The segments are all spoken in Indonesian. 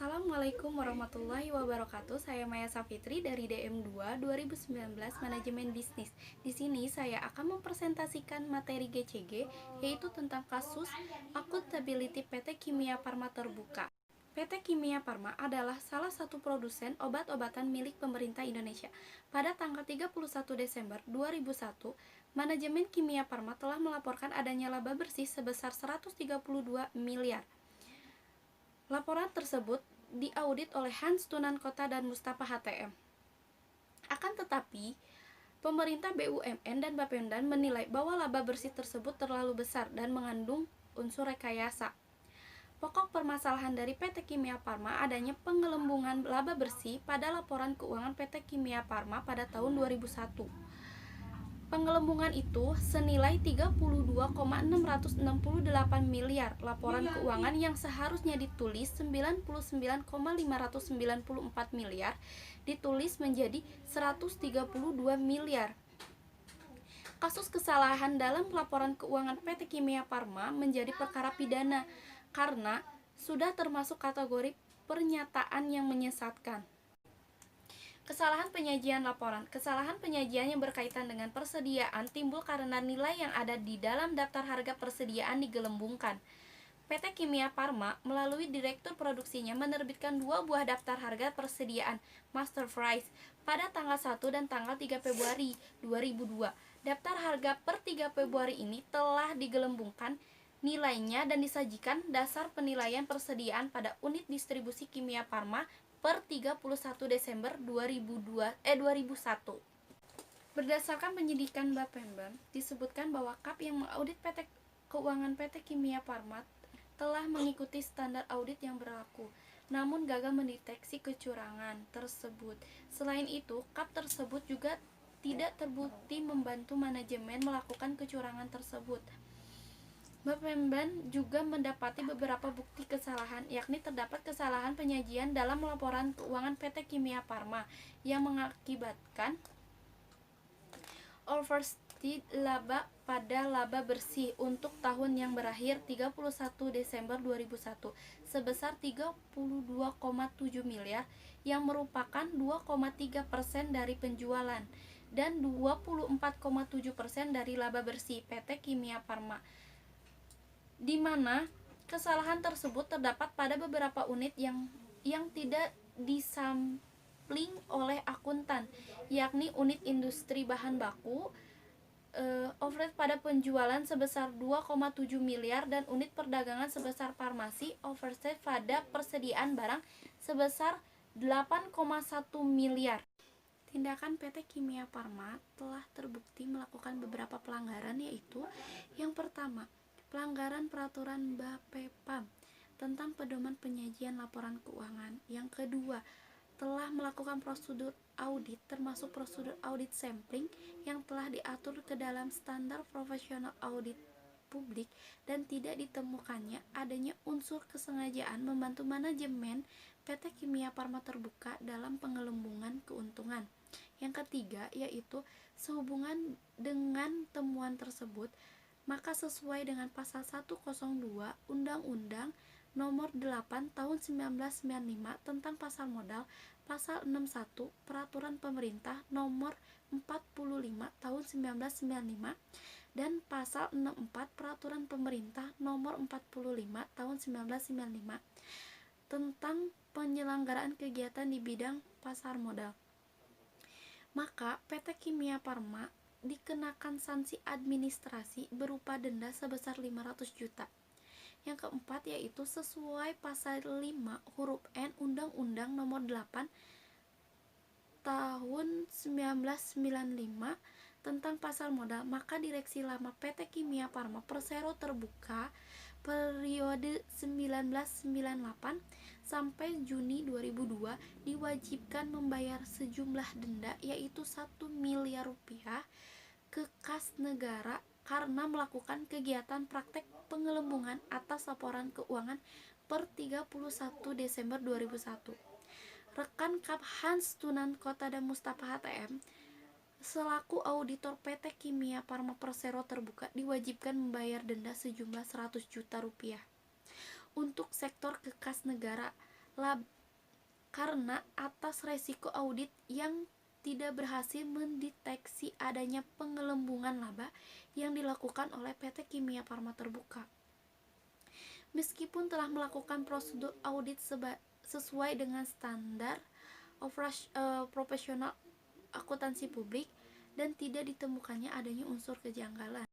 Assalamualaikum warahmatullahi wabarakatuh. Saya Maya Safitri dari DM2 2019 Manajemen Bisnis. Di sini saya akan mempresentasikan materi GCG, yaitu tentang kasus Accountability PT Kimia Farma Terbuka. PT Kimia Farma adalah salah satu produsen obat-obatan milik pemerintah Indonesia. Pada tanggal 31 Desember 2001, manajemen Kimia Farma telah melaporkan adanya laba bersih sebesar 132 miliar. Laporan tersebut diaudit oleh Hans Tunan Kota dan Mustafa HTM. Akan tetapi, pemerintah BUMN dan Bapemdan menilai bahwa laba bersih tersebut terlalu besar dan mengandung unsur rekayasa. Pokok permasalahan dari PT Kimia Farma adanya penggelembungan laba bersih pada laporan keuangan PT Kimia Farma pada tahun 2001. Penggelembungan itu senilai 32,668 miliar. Laporan keuangan yang seharusnya ditulis 99,594 miliar ditulis menjadi 132 miliar. Kasus kesalahan dalam laporan keuangan PT Kimia Farma menjadi perkara pidana karena sudah termasuk kategori pernyataan yang menyesatkan. Kesalahan penyajian laporan. Kesalahan penyajian yang berkaitan dengan persediaan timbul karena nilai yang ada di dalam daftar harga persediaan digelembungkan. PT Kimia Farma melalui direktur produksinya menerbitkan 2 buah daftar harga persediaan Master Price pada tanggal 1 dan tanggal 3 Februari 2002. Daftar harga per 3 Februari ini telah digelembungkan nilainya dan disajikan dasar penilaian persediaan pada unit distribusi Kimia Farma per 31 Desember 2001. Berdasarkan penyidikan Bapemdan, disebutkan bahwa KAP yang mengaudit keuangan PT Kimia Farma telah mengikuti standar audit yang berlaku, namun gagal mendeteksi kecurangan tersebut. Selain itu, KAP tersebut juga tidak terbukti membantu manajemen melakukan kecurangan tersebut. Bapemdan juga mendapati beberapa bukti kesalahan, yakni terdapat kesalahan penyajian dalam laporan keuangan PT Kimia Farma yang mengakibatkan overstate laba pada laba bersih untuk tahun yang berakhir 31 Desember 2001 sebesar 32,7 miliar yang merupakan 2,3% dari penjualan dan 24,7% dari laba bersih PT Kimia Farma, di mana kesalahan tersebut terdapat pada beberapa unit yang tidak disampling oleh akuntan, yakni unit industri bahan baku, overhead pada penjualan sebesar 2,7 miliar dan unit perdagangan sebesar farmasi, overhead pada persediaan barang sebesar 8,1 miliar. Tindakan PT Kimia Farma telah terbukti melakukan beberapa pelanggaran, yaitu yang pertama, pelanggaran peraturan Bapepam tentang pedoman penyajian laporan keuangan. Yang kedua, telah melakukan prosedur audit termasuk prosedur audit sampling yang telah diatur ke dalam standar profesional audit publik dan tidak ditemukannya adanya unsur kesengajaan membantu manajemen PT Kimia Farma Terbuka dalam penggelembungan keuntungan. Yang ketiga, yaitu sehubungan dengan temuan tersebut, maka sesuai dengan pasal 102 Undang-Undang Nomor 8 Tahun 1995 tentang Pasar Modal, Pasal 61 Peraturan Pemerintah Nomor 45 Tahun 1995 dan Pasal 64 Peraturan Pemerintah Nomor 45 Tahun 1995 tentang penyelenggaraan kegiatan di bidang pasar modal, maka PT Kimia Farma dikenakan sanksi administrasi berupa denda sebesar 500 juta. Yang keempat, yaitu sesuai pasal 5 huruf N Undang-Undang Nomor 8 Tahun 1995 tentang pasar modal, maka Direksi Lama PT Kimia Farma Persero Terbuka periode 1998 sampai Juni 2002 diwajibkan membayar sejumlah denda, yaitu 1 miliar rupiah ke kas negara karena melakukan kegiatan praktek penggelembungan atas laporan keuangan per 31 Desember 2001. Rekan KAP Hans Tunan Kota dan Mustafa HTM selaku auditor PT Kimia Farma Persero Terbuka diwajibkan membayar denda sejumlah 100 juta rupiah. Untuk sektor kekas negara, lab karena atas resiko audit yang tidak berhasil mendeteksi adanya penggelembungan laba yang dilakukan oleh PT Kimia Farma Terbuka. Meskipun telah melakukan prosedur audit sesuai dengan standar profesional akuntansi publik dan tidak ditemukannya adanya unsur kejanggalan.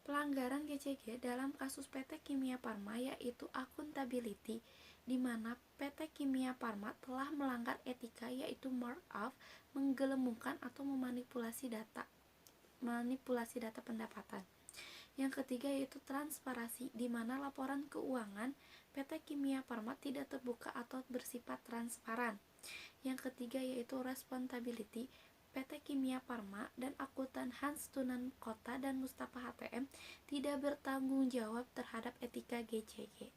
Pelanggaran GCG dalam kasus PT Kimia Farma yaitu akuntability, di mana PT Kimia Farma telah melanggar etika yaitu markup, menggelembungkan atau memanipulasi data pendapatan. Yang ketiga yaitu transparansi, di mana laporan keuangan PT Kimia Farma tidak terbuka atau bersifat transparan. Yang ketiga yaitu responsibility, PT Kimia Farma dan akuntan Hans Tunan Kota dan Mustafa HTM tidak bertanggung jawab terhadap etika GCG.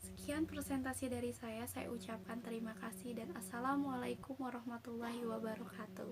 Sekian presentasi dari saya ucapkan terima kasih dan assalamualaikum warahmatullahi wabarakatuh.